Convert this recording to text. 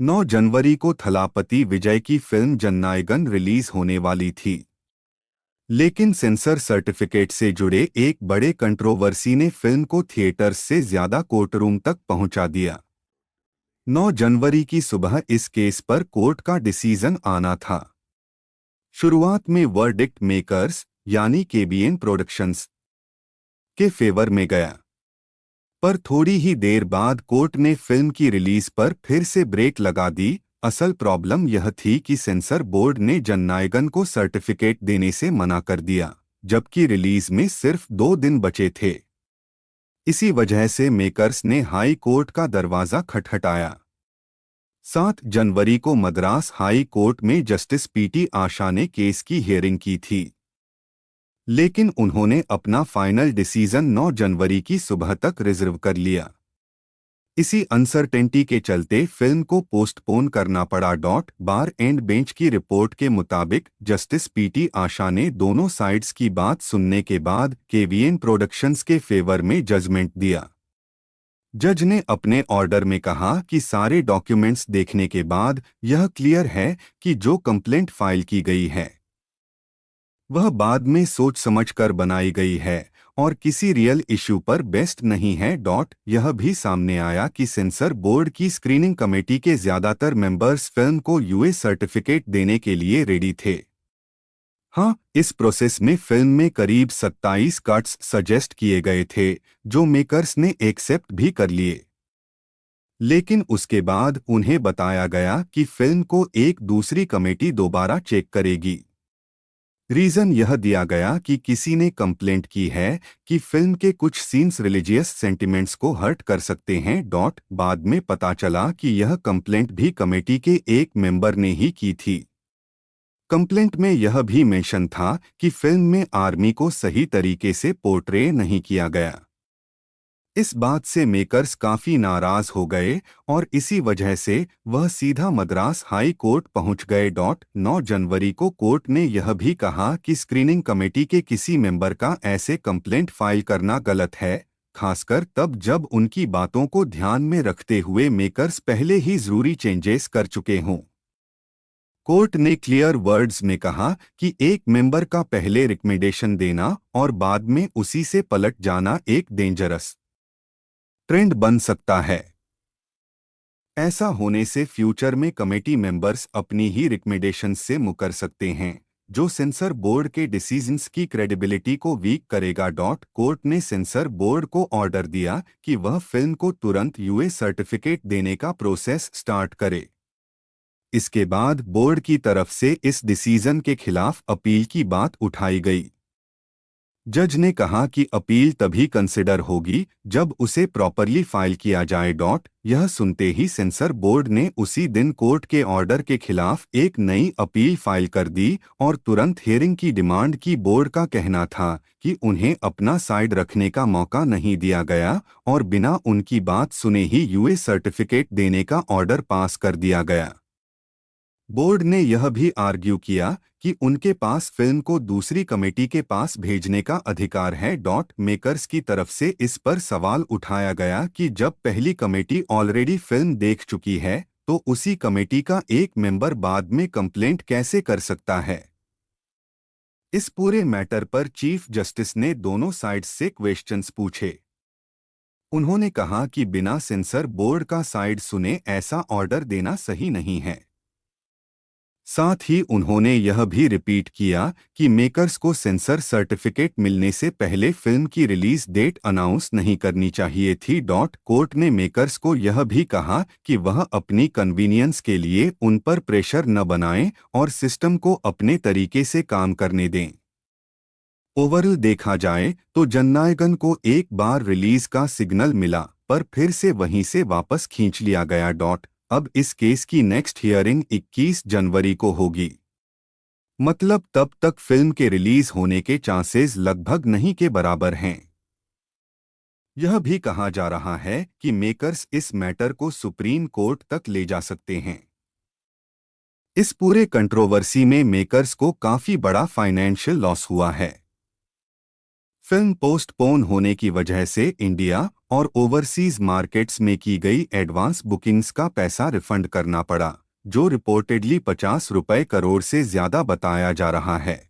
9 जनवरी को थलापति विजय की film जननायगन release होने वाली थी, लेकिन सेंसर सर्टिफिकेट से जुड़े एक बड़े कंट्रोवर्सी ने फिल्म को थिएटर्स से ज्यादा कोर्टरूम तक पहुंचा दिया। 9 जनवरी की सुबह इस केस पर कोर्ट का डिसीजन आना था। शुरुआत में वर्डिक्ट मेकर्स यानी केबीएन प्रोडक्शंस के फेवर में गया, पर थोड़ी ही देर बाद कोर्ट ने फिल्म की रिलीज पर फिर से ब्रेक लगा दी। असल प्रॉब्लम यह थी कि सेंसर बोर्ड ने जननायगन को सर्टिफिकेट देने से मना कर दिया, जबकि रिलीज में सिर्फ 2 दिन बचे थे। इसी वजह से मेकर्स ने हाई कोर्ट का दरवाजा खटखटाया। 7 जनवरी को मद्रास हाई कोर्ट में जस्टिस पीटी आशा ने केस की हियरिंग की थी, लेकिन उन्होंने अपना फाइनल डिसीजन 9 जनवरी की सुबह तक रिजर्व कर लिया। इसी अनसर्टेनिटी के चलते फिल्म को पोस्टपोन करना पड़ा। बार एंड बेंच की रिपोर्ट के मुताबिक जस्टिस पीटी आशा ने दोनों साइड्स की बात सुनने के बाद केवीएन प्रोडक्शंस के फेवर में जजमेंट दिया। जज ने अपने ऑर्डर में कहा कि सारे डॉक्यूमेंट्स देखने के बाद यह क्लियर है कि जो कंप्लेंट फाइल की गई है वह बाद में सोच समझकर बनाई गई है और किसी रियल इशू पर बेस्ड नहीं है। यह भी सामने आया कि सेंसर बोर्ड की स्क्रीनिंग कमेटी के ज्यादातर मेंबर्स फिल्म को यूएस सर्टिफिकेट देने के लिए रेडी थे। हाँ, इस प्रोसेस में फिल्म में करीब 27 कट्स सजेस्ट किए गए थे, जो मेकर्स ने एक्सेप्ट भी कर लिए, लेकिन उसके बाद उन्हें बताया गया कि फिल्म को एक दूसरी कमेटी दोबारा चेक करेगी। रीजन यह दिया गया कि किसी ने कंप्लेंट की है कि फिल्म के कुछ सीन्स रिलीजियस सेंटिमेंट्स को हर्ट कर सकते हैं। बाद में पता चला कि यह कंप्लेंट भी कमेटी के एक मेंबर ने ही की थी। कंप्लेंट में यह भी मेंशन था कि फिल्म में आर्मी को सही तरीके से पोर्ट्रे नहीं किया गया। इस बात से मेकर्स काफी नाराज हो गए और इसी वजह से वह सीधा मद्रास हाई कोर्ट पहुंच गए। 9 जनवरी को कोर्ट ने यह भी कहा कि स्क्रीनिंग कमेटी के किसी मेंबर का ऐसे कंप्लेंट फाइल करना गलत है, खासकर तब जब उनकी बातों को ध्यान में रखते हुए मेकर्स पहले ही जरूरी चेंजेस कर चुके हों। कोर्ट ने क्लियर वर्ड्स में कहा कि एक मेंबर का पहले रिकमेंडेशन देना और बाद में उसी से पलट जाना एक डेंजरस ट्रेंड बन सकता है। ऐसा होने से फ्यूचर में कमेटी मेंबर्स अपनी ही रिकमेंडेशंस से मुकर सकते हैं, जो सेंसर बोर्ड के डिसीजंस की क्रेडिबिलिटी को वीक करेगा। कोर्ट ने सेंसर बोर्ड को ऑर्डर दिया कि वह फिल्म को तुरंत यूएस सर्टिफिकेट देने का प्रोसेस स्टार्ट करे। इसके बाद बोर्ड की तरफ से इस डिसीजन के खिलाफ अपील की बात उठाई गई। जज ने कहा कि अपील तभी कंसिडर होगी जब उसे प्रॉपरली फाइल किया जाए। यह सुनते ही सेंसर बोर्ड ने उसी दिन कोर्ट के ऑर्डर के खिलाफ एक नई अपील फाइल कर दी और तुरंत हियरिंग की डिमांड की। बोर्ड का कहना था कि उन्हें अपना साइड रखने का मौका नहीं दिया गया और बिना उनकी बात सुने ही यूएस सर्टिफिकेट देने का ऑर्डर पास कर दिया गया। बोर्ड ने यह भी आर्ग्यू किया कि उनके पास फिल्म को दूसरी कमेटी के पास भेजने का अधिकार है। मेकर्स की तरफ से इस पर सवाल उठाया गया कि जब पहली कमेटी ऑलरेडी फिल्म देख चुकी है तो उसी कमेटी का एक मेंबर बाद में कंप्लेंट कैसे कर सकता है। इस पूरे मैटर पर चीफ जस्टिस ने दोनों साइड्स से क्वेश्चंस पूछे। उन्होंने कहा कि बिना सेंसर बोर्ड का साइड सुने ऐसा ऑर्डर देना सही नहीं है। साथ ही उन्होंने यह भी रिपीट किया कि मेकर्स को सेंसर सर्टिफिकेट मिलने से पहले फिल्म की रिलीज डेट अनाउंस नहीं करनी चाहिए थी। कोर्ट ने मेकर्स को यह भी कहा कि वह अपनी कन्वीनियंस के लिए उन पर प्रेशर न बनाएं और सिस्टम को अपने तरीके से काम करने दें। ओवरऑल देखा जाए तो जननायगन को एक बार रिलीज का सिग्नल मिला, पर फिर से वहीं से वापस खींच लिया गया। अब इस केस की नेक्स्ट हियरिंग 21 जनवरी को होगी। मतलब तब तक फिल्म के रिलीज होने के चांसेस लगभग नहीं के बराबर हैं। यह भी कहा जा रहा है कि मेकर्स इस मैटर को सुप्रीम कोर्ट तक ले जा सकते हैं। इस पूरे कंट्रोवर्सी में मेकर्स को काफी बड़ा फाइनेंशियल लॉस हुआ है। फिल्म पोस्टपोन होने की वजह से इंडिया और ओवरसीज मार्केट्स में की गई एडवांस बुकिंग्स का पैसा रिफंड करना पड़ा, जो रिपोर्टेडली ₹50 करोड़ से ज्यादा बताया जा रहा है।